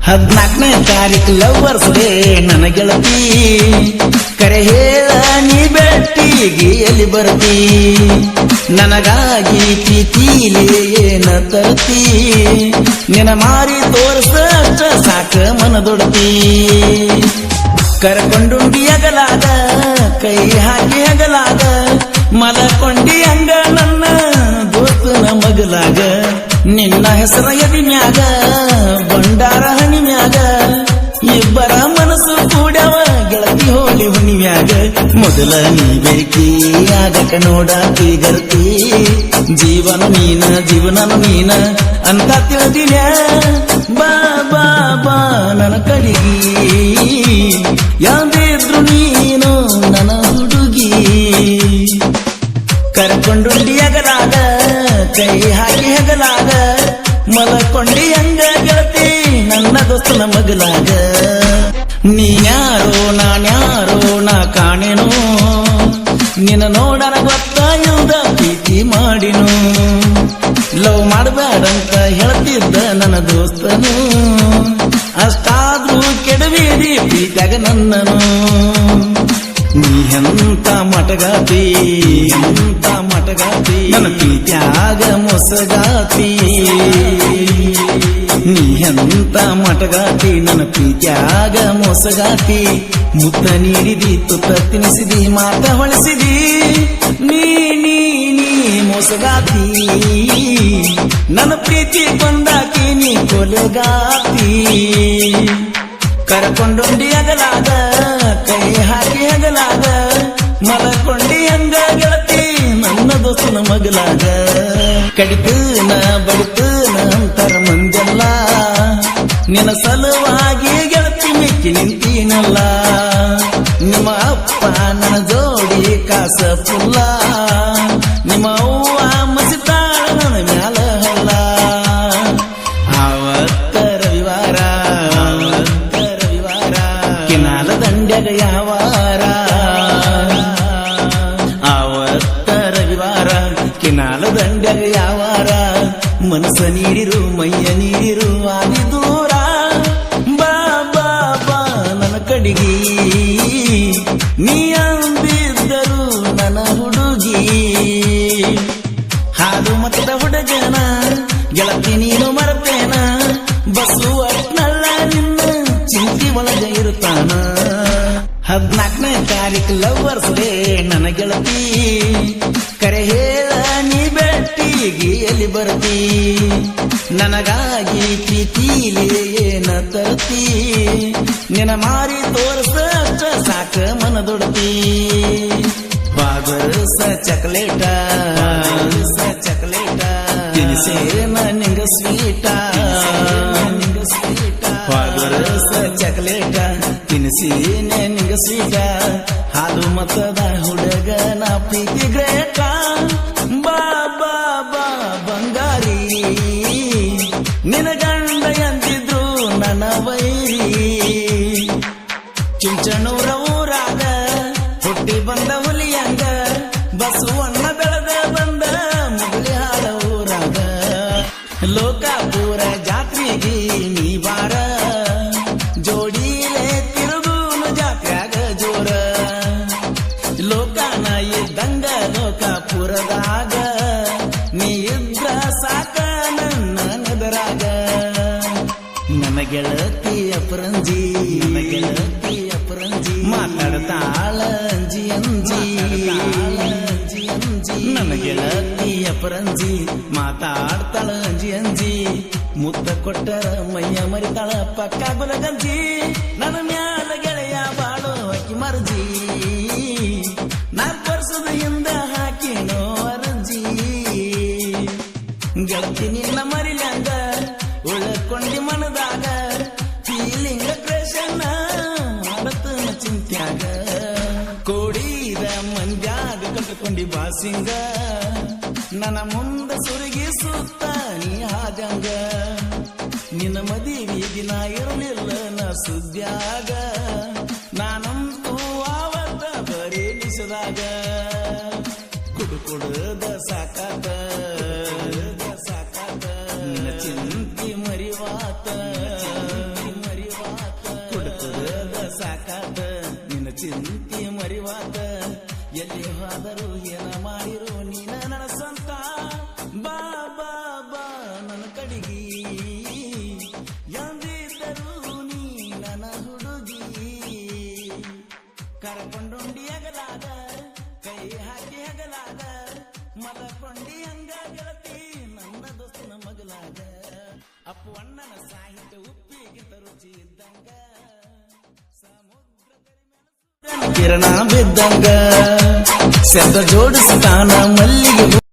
14ನೇ ತಾರೀಕು lovers day ನನ್ನ ಗೆಳತಿ ಕರೆ ಹೇಳ ನೀ ಬೆಟ್ಟಿಗೆ ಎಲ್ಲಿ ಬರ್ತಿ ನನಗಾಗಿ ಪ್ರೀತಿಲಿ ಏನ ತರ್ತಿ ನಿನ ಮಾರಿ ತೋರ್ಸಷ್ಟ ಸಾಕ ಮನದೊಡತಿ ಕರಕೊಂಡುಂಡಿ ಅಗಲಾಗ ಕೈ ಹಾಕಿ ಅಗಲಾಗ ಮಲಕೊಂಡಿ ಹಂಗ ನನ್ನ ದೋಸ್ತನ ಮಗಲಾಗ ನಿನ್ನ ಹೆಸರ ಎದಿ ಮ್ಯಾಗ ಬಂಡಾರ ಹಣಿ ಮ್ಯಾಗ ಇಬ್ಬರ ಮನಸ್ಸು ಕೂಡವ ಗೆಳತಿ ಹೋಳಿ ಹುಣಿಮ್ಯಾಗ ಮೊದಲ ನೀ ಬೇಕಿ ಆಗಕ ನೋಡಾತಿ ಗರ್ತಿ ಜೀವನ ನೀನ ಅಂತ ತಿಳಿದಿನ ಬಾ ಬಾ ಬಾ ನನ್ನ ಕಡಿಗಿ ಯಾವ್ದಿದ್ರು ನೀನು ನನ್ನ ಹುಡುಗಿ ಕರ್ಕೊಂಡುಂಡಿ ಅಗಲಾಗ ಕೈ ಹಾಕಿ ಹಗಲಾಗ ಮಲಕೊಂಡಿ ಹಂಗ ಗೆಳತಿ ನನ್ನ ದೋಸ್ತನ ಮಗಲಾಗ ನೀನ್ಯಾರೋ ನಾನ್ಯಾರೋ ನಾ ಕಾಣೆನು ನಿನ್ನ ನೋಡನ ಗೊತ್ತಾಯುದ ಪ್ರೀತಿ ಮಾಡಿನು ಲವ್ ಮಾಡಬೇಡಂತ ಹೇಳ್ತಿದ್ದ ನನ್ನ ದೋಸ್ತನು ಅಷ್ಟಾದ್ರೂ ಕೆಡವೇದಿ ಪ್ರೀತಿಯಾಗ ನನ್ನನು ನೀ ಎಂತ ಮಟಗಾತಿ ನನ್ನ ಪ್ರೀತ್ಯಾಗ ಮೊಸಗಾತಿ ನೀ ಎಂತ ಮಟಗಾತಿ ನನ್ನ ಪ್ರೀತ್ಯಾಗ ಮೊಸಗಾತಿ ಮುತ್ತ ನೀಡಿದಿ ತುತ್ತ ತಿನಿಸಿದಿ ಮಾತ ಹೊಳಿಸಿದಿ ನೀ ನೀ ನೀ ಮೊಸಗಾತಿ ನನ್ನ ಪ್ರೀತಿ ಬಂದಾಕಿ ನೀ ಕೊಲೆಗಾತಿ ಕರಕೊಂಡುಂಡಿ ಅಗಲಾಗ ಕೈ ಹಾಕಿ ಅಗಲಾಗ ಮಲಕೊಂಡಿ ಹಂಗ ಗೆಳತಿ ನನ್ನ ದೋಸ್ತನ ಮಗಲಾಗ ಕಡಿತನ ಬಡಿತನ ಅಂತರ ಮಂಜಲ್ಲ ನಿನ್ನ ಸಲುವಾಗಿ ಗೆಳತಿ ಮಿಕ್ಕಿ ನಿಂತೀನಲ್ಲ ನಿಮ್ಮ ಅಪ್ಪ ನನ್ನ ಜೋಡಿ ಕಾಸ ಪುಲ್ಲ ನಿಮ್ಮ ಅವ್ವ ಮಸಿತಾಳ ನನ್ನ ಮ್ಯಾಲ ಹಲ್ಲ ಆವತ್ತ ರವಿವಾರ ಕಿನಾಲ ದಂಡ್ಯಾಗ ಯಾವಾರ ಆವತ್ತ ರವಿವಾರ ಕಿನಾಲ ದಂಡ್ಯಾಗ ಯಾವಾರ ಮನಸ್ಸ ನೀಡಿರು ಮೈಯ ನೀಡಿರು ಆದಿ ದೂರ ಬಾ ಬಾ ಬಾ ನನ್ನ ಕಡಿಗಿ ನೀ ಅಂದಿದ್ದರು ನನ್ನ ಹುಡುಗಿ ಹಾದು ಮತ್ತದ ಹುಡುಗನ ಗೆಳತಿ ನೀನು ಮರತೇನ ಬಸ್ಸು ಅಟ್ನಲ್ಲ ನಿನ್ನ ಚಿಂತಿ ಒಳಗ ಇರುತ್ತಾನ 14ನೇ ತಾರೀಕು ಲವರ್ಸ್ ಡೇ ನನ್ನ ಗೆಳತಿ ಕರೆ ಹೇಳ ನೀ ಬೆಟ್ಟಿಗೆ ಎಲ್ಲಿ ಬರ್ತಿ ನನಗಾಗಿ ಪ್ರೀತಿಲಿ ಏನ ತರ್ತಿ ನಿನ ಮಾರಿ ತೋರ್ಸಷ್ಟ ಸಾಕ ಮನದೊಡತಿ ಬಾಗರ್ಸ ಚಕಲೇಟ ತಿನಿಸೇನ ನಿಂಗ ಸ್ವೀಟ ಬಾಗರ್ಸ ಚಕಲೇಟ ತಿನಿಸೇನೆ ನಿಂಗ ಸ್ವೀಟ ಹಾಲು ಮತದ ಹುಡುಗನ ಪ್ರೀತಿ ಗ್ರೇಟ ಬಾ ಬಾ ಬಾ ಬಂಗಾರಿ ನಿನ ಗಂಡ ಎಂದಿದ್ರು ನನ್ನ ವೈರಿ ಚುಂಚನೂರ ಊರಾಗ ಹುಟ್ಟಿ ಬಂದ ಹುಲಿಯಂಗ ಬಸವಣ್ಣ ಬೆಳೆದ ಬಂದ ಮುಗಲಿ ಹಾಡ ಊರಾಗ ಲೋಕಾಪುರ ಜಾತ್ರೆಗೆ ನೀ ಬಾರ ಜೋಡಿಲೆ ತಿರುಗೂನು ಜಾತ್ರೆಯಾಗ ಜೋರ ಲೋಕಾನ ಇದ್ದಂಗ ಲೋಕಾಪುರದಾಗ ನೀ ಇದ್ರ ಸಾಕ ನನ್ನ ನೆದರಾಗ ನನ್ನ ಗೆಳತಿಯ ಪರಂಜಿ ಮಾತಾಡ್ತಾಳ ಅಂಜಿ ಅಂಜಿ ನನ್ನ ಗೆಳತಿಯ ಪರಂಜಿ ಮಾತಾಡ್ತಾಳ ಅಂಜಿ ಅಂಜಿ ಮುತ್ತ ಕೊಟ್ಟರ ಮೈಯ ಮರಿತಾಳ ಪಕ್ಕ ಗುಲಗಂಜಿ ನನ್ನ ಮ್ಯಾಲ ಗೆಳೆಯ ಬಾಳೋ ಹಾಕಿ ಮರ್ಜಿ 4 ವರ್ಷದ ಹಿಂದ ಹಾಕಿನೋ ಅರ್ಜಿ ಗೆಳತಿ ನಿನ್ನ ಮರಿಲಂಗ ಉಳ್ಕೊಂಡಿ ಮನದಾಗ ಫೀಲಿಂಗ್ ಕ್ರೇಷನ್ ಮಾಡತನ ಚಿಂತ್ಯಾಗ ಕೋಡಿದ ಮಂಜಾಗ ಕಟ್ಕೊಂಡಿ ಬಾಸಿಂಗ ನನ್ನ ಮುಂದ ಸುರುಗಿ ಸುತ್ತ ನೀ ಹಾದಂಗ ನಿನ್ನ ಮದುವೆ ದಿನ ಇರಲಿಲ್ಲ ನ ಸುದ್ಯಾಗ ನಾನಂತೂ ಆವತ್ತ ಬರೀ ನಿಸದಾಗ ಕುಡುಕುಡದ ಸಾಕಾತ ಚಿಂತಿ ಮರಿವಾತ ಚಿಂತೆ ಮರಿವಾತ ಎಲ್ಲಿ ಹೋದರೂ ಏನ ಮಾಡಿರು ನೀನ ನನ್ನ ಸ್ವಂತ ಬಾ ಬಾ ಬಾ ನನ್ನ ಕಡಿಗಿ ಎಂದಿದ್ದರು ನೀ ನನ್ನ ಹುಡುಗಿ ಕರಕೊಂಡೊಂಡಿ ಹಗಲಾದ ಕೈ ಹಾಕಿ ಹಗಲಾದ ಮಲಕೊಂಡಿ ಹಂಗ ಗೆಳತಿ ನನ್ನ ದೋಸ್ತನ ಮಗಲಾದ ಅಪ್ಪು ಅಣ್ಣನ ಸಾಹಿತ್ಯ ಉಪ್ಪಿಗಿಂತ ರುಚಿ ಇದ್ದಂಗ ಕಿರಣ ಬಿದ್ದಂಗ ಸೆದ ಜೋಡಿಸ್ತಾನ ಮಲ್ಲಿಗೆ